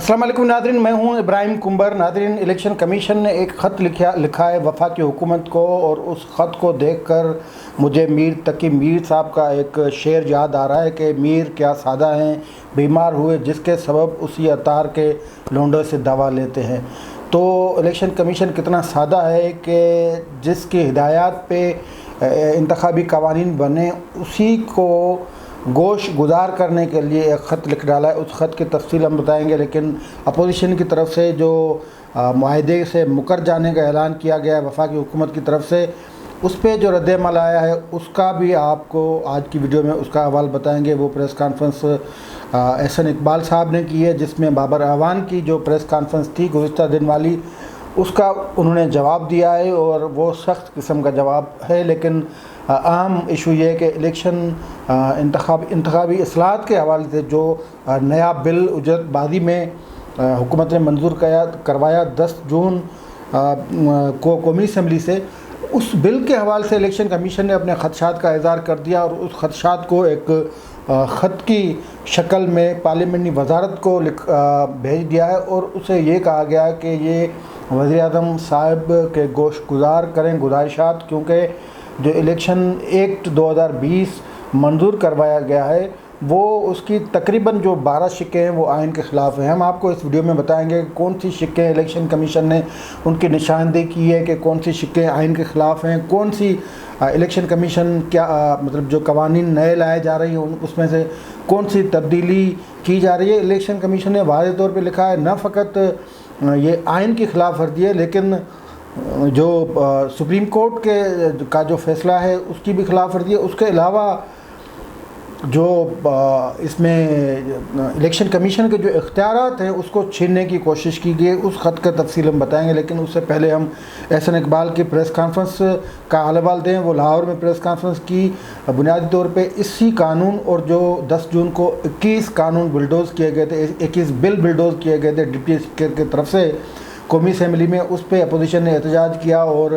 अस्सलाम वालेकुम नादरीन, मैं हूं Ibrahim comber. Nadreen, election commission ने एक ख़त लिखा है वफाकी हुकूमत को, और उस ख़त को देखकर मुझे मीर तकी मीर साहब का एक शेर याद आ रहा है कि मीर क्या सादा हैं, बीमार हुए जिसके सबब उसी अतार के लोंडों से दवा लेते हैं। तो इलेक्शन कमीशन कितना सादा है कि जिसकी हिदायत पे इंतखाबी कवानीन बने उसी को गोश गुजार करने के लिए एक ख़त लिख डाला है। उस ख़त की तफसील हम बताएंगे, लेकिन अपोजिशन की तरफ से जो मुआहदे से मुकर जाने का ऐलान किया गया है वफाकी हुकूमत की तरफ से, उस पर जो रद्द-ए-अमल आया है उसका भी आपको आज की वीडियो में उसका अहवाल बताएंगे। वो प्रेस कॉन्फ्रेंस एहसन इकबाल साहब ने की है, जिसमें बाबर अवान की जो प्रेस कॉन्फ्रेंस थी गुज़िश्ता दिन वाली, उसका उन्होंने जवाब दिया है, और वो सख्त किस्म का जवाब है। लेकिन अहम इशू ये है कि इलेक्शन इंतखाबी इस्लाहत के हवाले से जो नया बिल उजरतबाजी में हुकूमत ने मंजूर करवाया 10 जून को कौमी असम्बली से, उस बिल के हवाले से इलेक्शन कमीशन ने अपने खदशात का इज़हार कर दिया, और उस खदशात को एक ख़त की शक्ल में पार्लियामेंटी वजारत को भेज दिया है, और उसे ये कहा गया है कि ये वज़ीर-ए-आज़म साहब के गोश गुजार करें गुजारिशात, क्योंकि जो इलेक्शन एक्ट 2020 मंजूर करवाया गया है वो उसकी तकरीबन जो 12 शिक्के हैं वो आइन के ख़िलाफ़ हैं। हम आपको इस वीडियो में बताएंगे कौन सी शिक्के इलेक्शन कमीशन ने उनकी निशानदेही की है कि कौन सी शिक्के आइन के ख़िलाफ़ हैं, कौन सी इलेक्शन कमीशन क्या मतलब जो कवानीन नए लाए जा रही हैं उसमें से कौन सी तब्दीली की जा रही है। इलेक्शन कमीशन ने वाज़ेह तौर पर लिखा है न फ़कत ये आइन की ख़िलाफ़ वर्जी है, लेकिन जो सुप्रीम कोर्ट का जो फ़ैसला है उसकी भी खिलाफ वर्जी है। उसके अलावा जो इसमें इलेक्शन कमीशन के जो इख्तियारात हैं उसको छीनने की कोशिश की गई। उस ख़त का तफसील हम बताएंगे, लेकिन उससे पहले हम एहसन इकबाल की प्रेस कॉन्फ्रेंस का हवाला दें। वो लाहौर में प्रेस कॉन्फ्रेंस की बुनियादी तौर पे इसी कानून और जो 10 जून को 21 कानून बुलडोज़ किए गए थे, 21 बिल बुलडोज़ किए गए थे डिप्टी स्पीकर की तरफ से कौमी असम्बली में, उस पर अपोजिशन ने एहतजाज किया और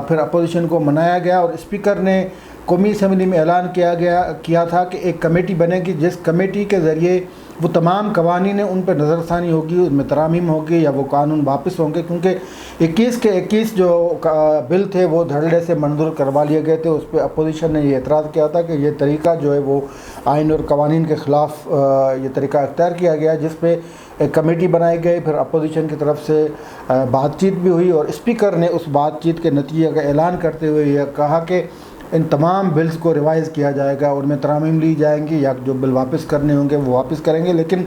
फिर अपोजिशन को मनाया गया, और स्पीकर ने कौमी असम्बली में ऐलान किया था कि एक कमेटी बनेगी जिस कमेटी के ज़रिए वो तमाम कवानीन उन पर नज़रसानी होगी, उसमें तरामीम होगी या वो कानून वापस होंगे, क्योंकि 21 के 21 जो बिल थे वो धड़ल्ले से मंजूर करवा लिए गए थे। उस पर अपोजिशन ने ये एतराज़ किया था कि ये तरीका जो है वो आइन और कवानीन के ख़िलाफ़ ये तरीका अख्तियार किया गया, जिस पे एक कमेटी बनाई गई। फिर अपोजिशन की तरफ से बातचीत भी हुई, और स्पीकर ने उस बातचीत के नतीजे का ऐलान करते हुए यह कहा कि इन तमाम बिल्स को रिवाइज़ किया जाएगा, उनमें तरामीम ली जाएंगी या जो बिल वापस करने होंगे वो वापस करेंगे। लेकिन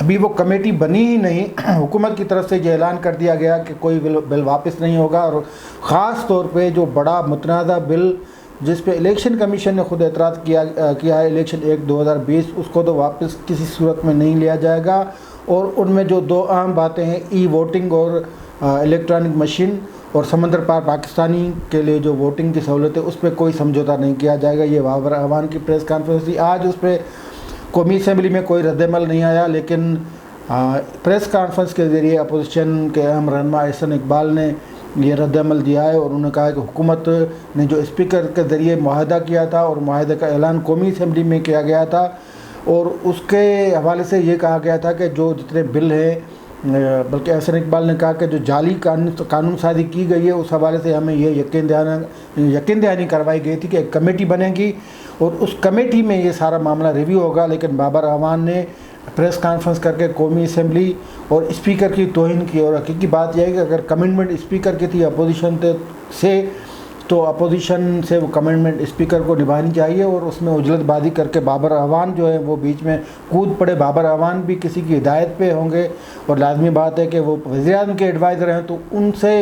अभी वो कमेटी बनी ही नहीं। हुकूमत की तरफ से ये ऐलान कर दिया गया कि कोई बिल वापस नहीं होगा, और ख़ास तौर पे जो बड़ा मुतनाज़ा बिल जिस पे इलेक्शन कमीशन ने ख़ुद एतराज़ किया है, इलेक्शन एक्ट 2020, उसको तो वापस किसी सूरत में नहीं लिया जाएगा। और उनमें जो दो अहम बातें हैं, ई वोटिंग और इलेक्ट्रॉनिक मशीन, और समंदर पार पाकिस्तानी के लिए जो वोटिंग की सहूलत है उस पर कोई समझौता नहीं किया जाएगा। ये बाबर अवान की प्रेस कॉन्फ्रेंस थी। आज उस पर कौमी असम्बली में कोई रद्द-ए-अमल नहीं आया, लेकिन प्रेस कॉन्फ्रेंस के ज़रिए अपोजिशन के अहम रहनुमा एहसन इकबाल ने ये रद्द-ए-अमल दिया है, और उन्होंने कहा कि हुकूमत ने जो स्पीकर के ज़रिए मुआहदा किया था और मुआहदे का ऐलान कौमी असम्बली में किया गया था, और उसके हवाले से ये कहा गया था कि जो जितने बिल हैं, बल्कि एहसन इकबाल ने कहा कि जो जाली कानून साजी की गई है उस हवाले से हमें ये यकीन दहानी करवाई गई थी कि एक कमेटी बनेगी और उस कमेटी में ये सारा मामला रिव्यू होगा। लेकिन बाबर अवान ने प्रेस कॉन्फ्रेंस करके कौमी असम्बली और स्पीकर की तौहीन की, और हकीकी बात यह है कि अगर कमिटमेंट स्पीकर की थी अपोजिशन से, तो अपोजिशन से वो कमिटमेंट स्पीकर को निभानी चाहिए, और उसमें उजलतबाजी करके बाबर अवान जो है वो बीच में कूद पड़े। बाबर अवान भी किसी की हिदायत पे होंगे, और लाजमी बात है कि वो वज़ीर-ए-आज़म के एडवाइज़र हैं, तो उनसे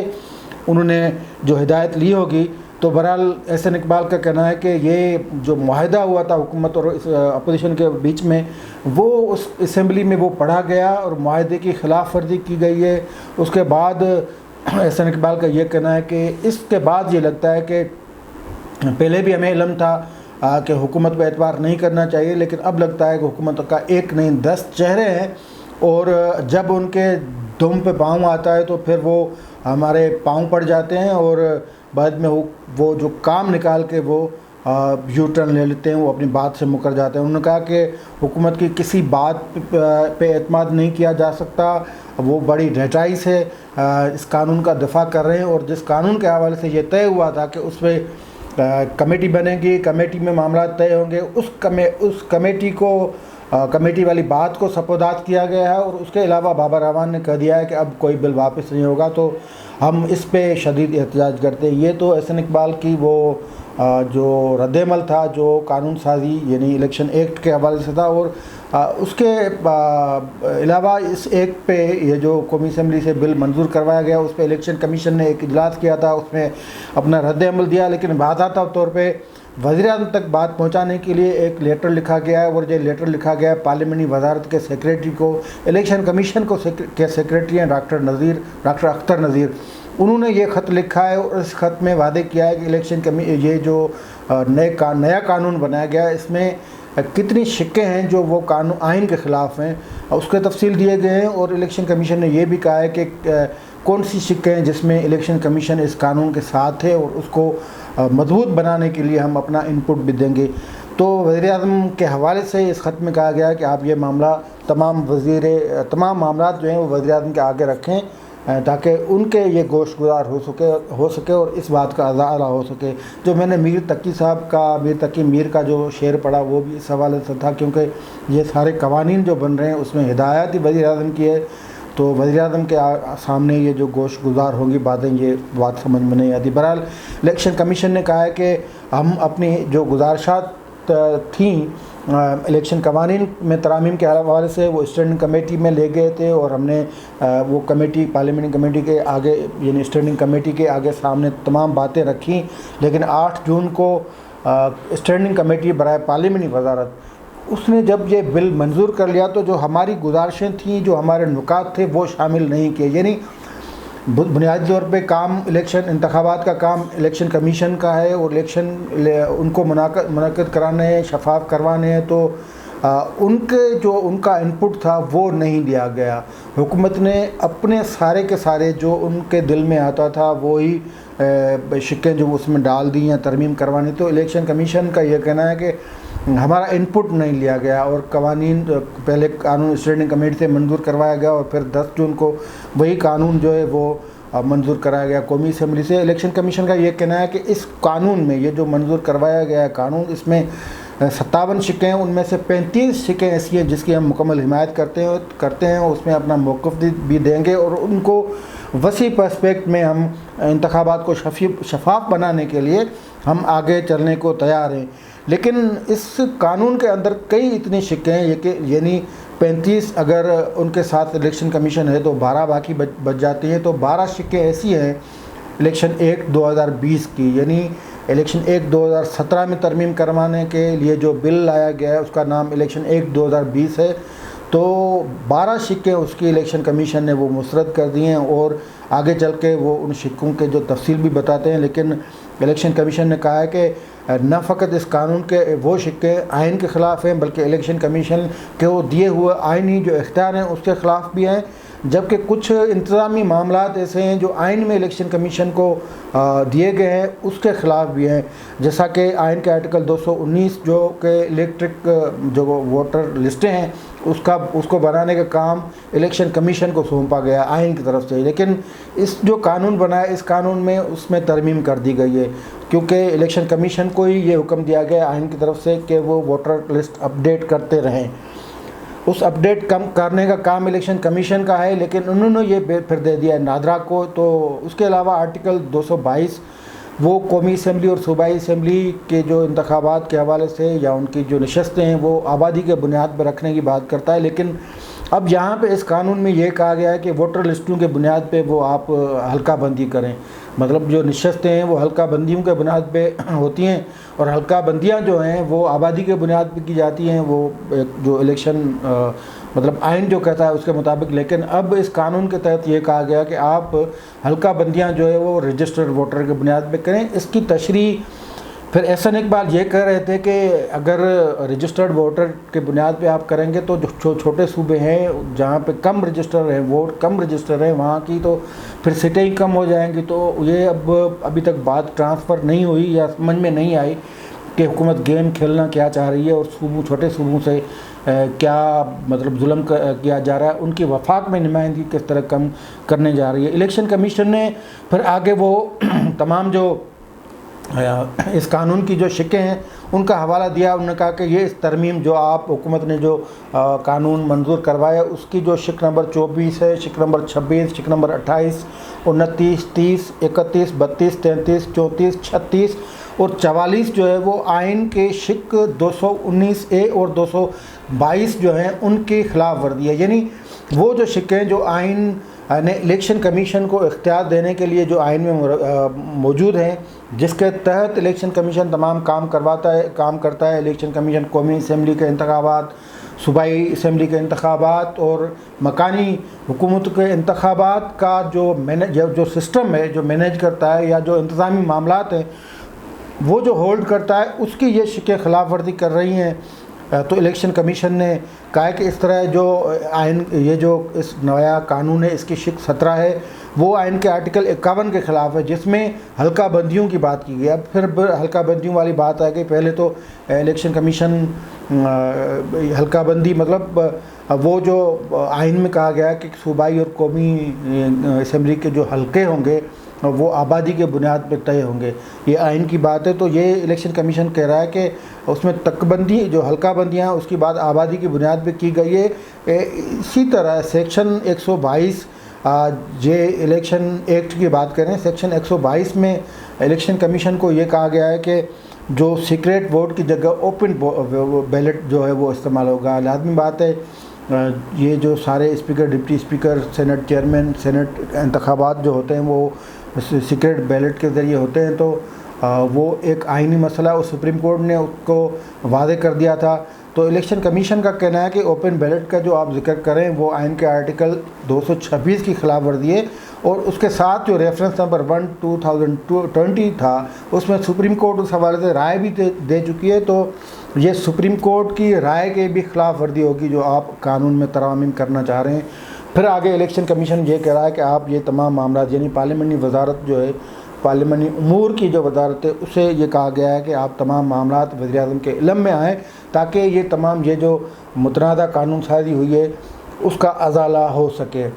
उन्होंने जो हिदायत ली होगी। तो बहरहाल एहसन इकबाल का कहना है कि ये जो मुआहदा हुआ था हुकूमत और अपोजिशन के बीच में, वो उस असम्बली में वो पढ़ा गया और मुआहदे की खिलाफ वर्जी की गई है। उसके बाद एहसन इकबाल का ये कहना है कि इसके बाद ये लगता है कि पहले भी हमें इल्म था कि हुकूमत पर एतबार नहीं करना चाहिए, लेकिन अब लगता है कि हुकूमत का एक नहीं 10 चेहरे हैं, और जब उनके दुम पे पाँव आता है तो फिर वो हमारे पाँव पड़ जाते हैं, और बाद में वो जो काम निकाल के वो यू टर्न ले लेते हैं, वो अपनी बात से मुकर जाते हैं। उन्होंने कहा कि हुकूमत की किसी बात पे एतमाद नहीं किया जा सकता, वो बड़ी डटाइस है, इस कानून का दफा कर रहे हैं। और जिस कानून के हवाले से ये तय हुआ था कि उस पर कमेटी बनेगी, कमेटी में मामला तय होंगे, उस कमेटी को कमेटी वाली बात को सपोदात किया गया है। और उसके अलावा बाबर रहमान ने कह दिया है कि अब कोई बिल वापस नहीं होगा, तो हम इस पे शदीद एहतजाज करते हैं। ये तो एहसन इकबाल की वो जो रद्दमल था जो कानून साजी यानी इलेक्शन एक्ट के हवाले से था। और उसके अलावा इस एक्ट पे ये जो कौमी असम्बली से बिल मंजूर करवाया गया, उस पर इलेक्शन कमीशन ने एक इजलास किया था, उसमें अपना रद्दमल दिया। लेकिन बाकायदा तौर पे वज़ीर-ए-आज़म तक बात पहुंचाने के लिए एक लेटर लिखा गया है। और ये लेटर लिखा गया है पार्लियामानी वजारत के सेक्रेटरी को, इलेक्शन कमीशन को के सेक्रेटरी हैं डॉक्टर अख्तर नज़ीर। उन्होंने ये ख़त लिखा है और इस ख़त में वादे किया है कि ये जो नया कानून बनाया गया है, इसमें कितनी शिक्के हैं जो वो कानून आइन के ख़िलाफ़ हैं, उसके तफसील दिए गए हैं। और इलेक्शन कमीशन ने यह भी कहा है कि कौन सी शिक्के हैं जिसमें इलेक्शन कमीशन इस कानून के साथ है और उसको मजबूत बनाने के लिए हम अपना इनपुट भी देंगे। तो वज़ीर-ए-आज़म के हवाले से इस ख़त में कहा गया है कि आप ये मामला तमाम मामला जो हैं वो वज़ीर-ए-आज़म के आगे रखें, ताकि उनके ये गोशगुजार हो सके और इस बात का अज़ाला हो सके। जो मैंने मीर तकी मीर का जो शेर पढ़ा वो भी इस हवाले से था, क्योंकि ये सारे कवानीन जो बन रहे हैं उसमें हिदायत ही वज़ीर-ए-आज़म की है। तो वज़ीर-ए-आज़म के सामने ये जो गोशगुजार होंगी बातें, ये बात समझ में नहीं आती। बहरहाल इलेक्शन कमीशन ने कहा है कि हम अपनी जो गुजारिशात थी इलेक्शन कवानीन में तरामीम के हवाले से वो स्टैंडिंग कमेटी में ले गए थे, और हमने वो कमेटी पार्लियामेंट्री कमेटी के आगे यानी स्टैंडिंग कमेटी के आगे सामने तमाम बातें रखी। लेकिन 8 जून को स्टैंडिंग कमेटी बराए पार्लियामेंट्री वजारत उसने जब ये बिल मंजूर कर लिया, तो जो हमारी गुजारिशें थीं, जो हमारे नुकात थे, वो शामिल नहीं किए। यानी बुनियादी तौर पे काम इलेक्शन इंतखाबात का काम इलेक्शन कमीशन का है और इलेक्शन उनको मुनक़िद कराने हैं, शफाफ करवाने हैं। तो उनका इनपुट था वो नहीं लिया गया। हुकूमत ने अपने सारे के सारे जो उनके दिल में आता था वो ही शिक्कें जो उसमें डाल दी हैं तरमीम करवानी। तो इलेक्शन कमीशन का ये कहना है कि हमारा इनपुट नहीं लिया गया और कवानीन पहले कानून स्टैंडिंग कमेटी से मंजूर करवाया गया और फिर 10 जून को वही कानून जो है वो मंजूर कराया गया कौमी असम्बली से। इलेक्शन कमीशन का ये कहना है कि इस कानून में ये जो मंजूर करवाया गया है कानून, इसमें 57 शिक्कें हैं, उनमें से 35 शिक्कें ऐसी हैं जिसकी हम मुकम्मल हिमायत करते हैं, उसमें अपना मौक़िफ़ भी देंगे और उनको वसी पर्सपेक्ट में हम इंतखाबात को शफाफ बनाने के लिए हम आगे चलने को तैयार हैं। लेकिन इस कानून के अंदर कई इतनी शिक्कें हैं यानी 35 अगर उनके साथ इलेक्शन कमीशन है तो 12 बाकी बच जाती हैं। तो 12 शिक्कें ऐसी हैं इलेक्शन एक्ट 2020 की, यानी इलेक्शन एक्ट 2017 में तरमीम करवाने के लिए जो बिल लाया गया है उसका नाम इलेक्शन एक्ट 2020 है। तो 12 शिक्के उसकी इलेक्शन कमीशन ने वो मुस्तरद कर दिए हैं और आगे चल के वो उन शिक्कों के जो तफसील भी बताते हैं। लेकिन इलेक्शन कमीशन ने कहा है कि न फ़कत इस कानून के वो शिक्के आइन के ख़िलाफ़ हैं बल्कि इलेक्शन कमीशन के वो दिए हुए आइनी जो इख्तियार हैं उसके ख़िलाफ़ भी हैं, जबकि कुछ इंतज़ामी मामलात ऐसे हैं जो आइन में इलेक्शन कमीशन को दिए गए हैं उसके ख़िलाफ़ भी हैं। जैसा कि आइन के आर्टिकल 219 जो कि इलेक्ट्रिक जो वोटर लिस्टें हैं उसको बनाने का काम इलेक्शन कमीशन को सौंपा गया आइन की तरफ से। लेकिन इस जो कानून बना है इस कानून में उसमें तरमीम कर दी गई है, क्योंकि इलेक्शन कमीशन को ही ये हुक्म दिया गया आइन की तरफ से कि वो वोटर लिस्ट अपडेट करते रहें। उस अपडेट कम करने का काम इलेक्शन कमीशन का है, लेकिन उन्होंने ये फिर दे दिया है नादरा को। तो उसके अलावा आर्टिकल 222 वो कौमी असम्बली और सूबाई असम्बली के जो इंतखाबात के हवाले से या उनकी जो नशस्तें हैं वो आबादी के बुनियाद पर रखने की बात करता है। लेकिन अब यहाँ पे इस कानून में ये कहा गया है कि वोटर लिस्टों के बुनियाद पे वो आप हल्का बंदी करें, मतलब जो नशस्तें हैं वो हल्का बंदियों के बुनियाद पे होती हैं और हल्का बंदियाँ जो हैं वो आबादी के बुनियाद पे की जाती हैं, वो जो इलेक्शन मतलब आइन जो कहता है उसके मुताबिक। लेकिन अब इस कानून के तहत ये कहा गया कि आप हल्का बंदियाँ जो है वो रजिस्टर्ड वोटर के बुनियाद पे करें। इसकी तशरीह फिर एहसन इकबाल ये कह रहे थे कि अगर रजिस्टर्ड वोटर के बुनियाद पे आप करेंगे तो जो छोटे सूबे हैं जहाँ पे कम रजिस्टर हैं वोट कम रजिस्टर हैं वहाँ की तो फिर सीटें ही कम हो जाएंगी। तो ये अब अभी तक बात ट्रांसफ़र नहीं हुई या समझ में नहीं आई कि हुकूमत गेम खेलना क्या चाह रही है और छोटे सूबों से क्या मतलब जुल्म किया जा रहा है, उनकी वफाक में नुमाइंदगी किस तरह कम करने जा रही है। इलेक्शन कमीशन ने फिर आगे वो तमाम जो इस कानून की जो शिकें हैं उनका हवाला दिया। उन्होंने कहा कि ये इस तरमीम जो आप हुकूमत ने जो कानून मंजूर करवाया उसकी जो शिक नंबर 24 है, शिक नंबर 26, शिक नंबर 28, 29, 30, 31, 32, 33, 34, 36 और 44 जो है वो आइन के शिक 219A और 222 जो हैं उनके ख़िलाफ़ वर्दी है। यानी वो जो शिकें जो आइन ने इलेक्शन कमीशन को इख्तियार देने के लिए जो आइन में मौजूद हैं, जिसके तहत इलेक्शन कमीशन तमाम काम करता है। इलेक्शन कमीशन कौमी असम्बली के इंतखाबात, सूबाई असम्बली के इंतखाबात और मकानी हुकूमत के इंतखाबात का जो सिस्टम है जो मैनेज करता है या जो इंतज़ामी मामलात हैं वो जो होल्ड करता है, उसकी ये शिकें ख़िलाफ़ वर्जी कर रही हैं। तो इलेक्शन कमीशन ने कहा कि इस तरह जो आइन ये जो इस नया कानून है इसकी शिक 17 है वो आइन के आर्टिकल 51 के ख़िलाफ़ है, जिसमें हल्का बंदियों की बात की गई। अब फिर हल्का बंदियों वाली बात आ गई। पहले तो इलेक्शन कमीशन हल्का बंदी मतलब वो जो आइन में कहा गया कि सूबाई और कौमी असम्बली के जो हल्के होंगे वो आबादी के बुनियाद पर तय होंगे, ये आइन की बात है। तो ये इलेक्शन कमीशन कह रहा है कि उसमें तकबंदी जो हल्का बंदियाँ उसकी बात आबादी की बुनियाद पर की गई है। इसी तरह सेक्शन 122 जे इलेक्शन एक्ट की बात करें, सेक्शन 122 में इलेक्शन कमीशन को ये कहा गया है कि जो सीक्रेट वोट की जगह ओपन बैलेट जो है वो इस्तेमाल होगा। लाजमी बात है ये जो सारे speaker, deputy speaker, senate chairman, senate इंतखाबात जो होते हैं वो सीक्रेट बैलेट के ज़रिए होते हैं, तो वो एक आइनी मसला और सुप्रीम कोर्ट ने उसको वादे कर दिया था। तो इलेक्शन कमीशन का कहना है कि ओपन बैलेट का जो आप जिक्र करें वो आइन के आर्टिकल 226 की खिलाफ वर्जी है और उसके साथ जो रेफरेंस नंबर 1/2020 था उसमें सुप्रीम कोर्ट उस हवाले से राय भी दे चुकी है। तो ये सुप्रीम कोर्ट की राय के भी खिलाफ वर्जी होगी जो आप कानून में तरमीम करना चाह रहे हैं। फिर आगे इलेक्शन कमीशन ये कह रहा है कि आप ये तमाम मामला यानी पार्लियामेंट्री वजारत जो है, पार्लियामेंट्री उमूर की जो वजारत है उसे ये कहा गया है कि आप तमाम मामला वज़ीर-ए-आज़म के इल्म में आएँ ताकि ये तमाम ये जो मुतनाज़ा कानून साजी हुई है उसका अज़ाला हो सके।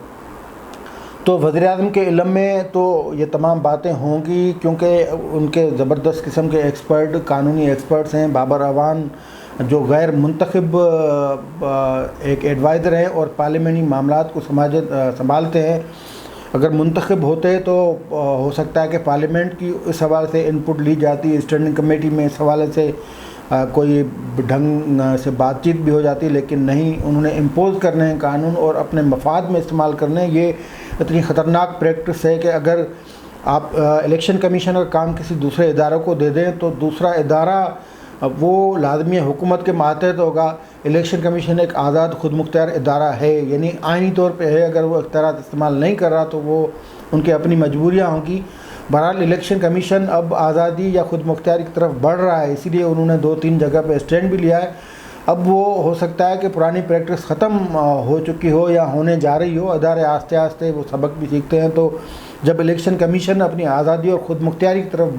तो वज़ीर-ए-आज़म के इल्म में तो ये तमाम बातें होंगी क्योंकि उनके ज़बरदस्त किस्म के एक्सपर्ट, कानूनी एक्सपर्ट्स हैं। बाबर अवान जो गैर मुंतखब एक एडवाइज़र हैं और पार्लियामेंट्री मामलात को संभालते हैं। अगर मुंतखब होते तो हो सकता है कि पार्लियामेंट की इस हवाले से इनपुट ली जाती, स्टैंडिंग कमेटी में इस हवाले से कोई ढंग से बातचीत भी हो जाती, लेकिन नहीं, उन्होंने इम्पोज़ करने हैं कानून और अपने मफाद में इस्तेमाल करने। ये इतनी ख़तरनाक प्रैक्टिस है कि अगर आप इलेक्शन कमीशन का काम किसी दूसरे इदारों को दे दें तो दूसरा इदारा वो लाजमी हुकूमत के मातहत होगा। इलेक्शन कमीशन एक आज़ाद खुद मुख्तियार इदारा है, यानी आइनी तौर पे है। अगर वो इख्तियारात इस्तेमाल नहीं कर रहा तो वो उनकी अपनी मजबूरियाँ होंगी। बहरहाल इलेक्शन कमीशन अब आज़ादी या खुद मुख्तियारी की तरफ बढ़ रहा है, इसीलिए उन्होंने 2-3 जगह पे स्टैंड भी लिया है। अब वो हो सकता है कि पुरानी प्रैक्टिस ख़त्म हो चुकी हो या होने जा रही हो। अदारे आस्ते आस्ते वो सबक भी सीखते हैं। तो जब इलेक्शन कमीशन अपनी आज़ादी और ख़ुद मुख्तियारी की तरफ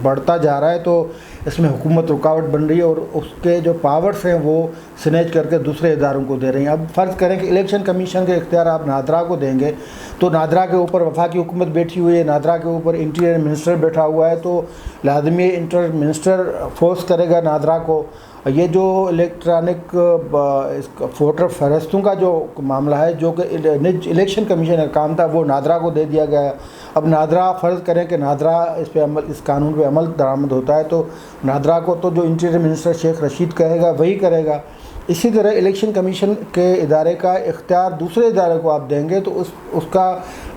बढ़ता जा रहा है तो इसमें हुकूमत रुकावट बन रही है और उसके जो पावर्स हैं वो स्नैच करके दूसरे इदारों को दे रही हैं। अब फ़र्ज़ करें कि इलेक्शन कमीशन के इख्तियार आप नादरा को देंगे तो नादरा के ऊपर वफाकी हुकूमत बैठी हुई है, नादरा के ऊपर इंटीरियर मिनिस्टर बैठा हुआ है, तो लाजमी इंटर मिनिस्टर फोर्स करेगा नादरा को। ये जो इलेक्ट्रॉनिक वोटर फहरिस्तों का जो मामला है जो कि इलेक्शन कमीशन का काम था वो नादरा को दे दिया गया। अब नादरा फ़र्ज़ करें कि नादरा इस कानून पे अमल दरामद होता है तो नादरा को तो जो इंटीरियर मिनिस्टर शेख रशीद कहेगा वही करेगा। इसी तरह इलेक्शन कमीशन के इदारे का इख्तियार दूसरे इदारे को आप देंगे तो उसका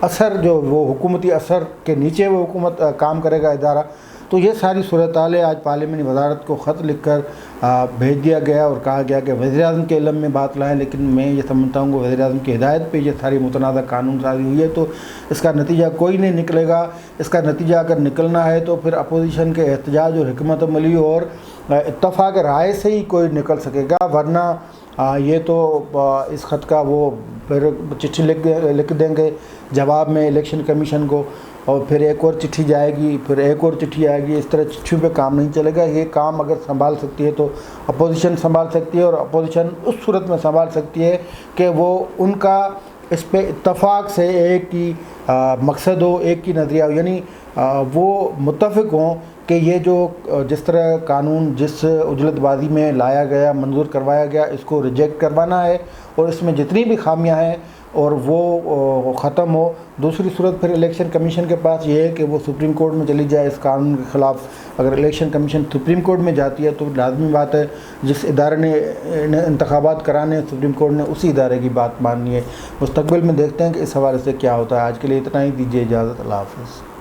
असर जो वो हुकूमती असर के नीचे वो हुकूमत काम करेगा इदारा। तो ये सारी सूरत-ए-हाल आज पार्लियामेंट्री वजारत को ख़त लिख कर भेज दिया गया और कहा गया कि वज़ीर-ए-आज़म के इल्म में बात लाएँ। लेकिन मैं ये समझता हूँ कि वज़ीर-ए-आज़म की हिदायत पे ये सारी मुतनाज़ा कानून साजी हुई है तो इसका नतीजा कोई नहीं निकलेगा। इसका नतीजा अगर निकलना है तो फिर अपोजिशन के एहतजाज और हिकमत अमली और इत्तफ़ाक़ राय से ही कोई निकल सकेगा, वरना ये तो इस ख़त का वो फिर चिट्ठी लिख देंगे जवाब में इलेक्शन कमीशन को और फिर एक और चिट्ठी जाएगी, फिर एक और चिट्ठी आएगी। इस तरह चिट्ठियों पे काम नहीं चलेगा। ये काम अगर संभाल सकती है तो अपोजिशन संभाल सकती है, और अपोजिशन उस सूरत में संभाल सकती है कि वो उनका इस पे इत्तफाक से एक ही मकसद हो, एक ही नज़रिया हो, यानी वो मुत्तफ़िक हों कि ये जो जिस तरह कानून जिस उजलतबाजी में लाया गया, मंजूर करवाया गया, इसको रिजेक्ट करवाना है और इसमें जितनी भी खामियां हैं और वो ख़त्म हो। दूसरी सूरत फिर इलेक्शन कमीशन के पास ये है कि वो सुप्रीम कोर्ट में चली जाए इस कानून के ख़िलाफ़। अगर इलेक्शन कमीशन सुप्रीम कोर्ट में जाती है तो लाजमी बात है जिस इदारे ने इंतखाबात कराने हैं सुप्रीम कोर्ट ने उसी इदारे की बात माननी है। मुस्तकबिल में देखते हैं कि इस हवाले से क्या होता है। आज के लिए इतना ही, दीजिए इजाज़त। अल्लाह हाफ़िज़।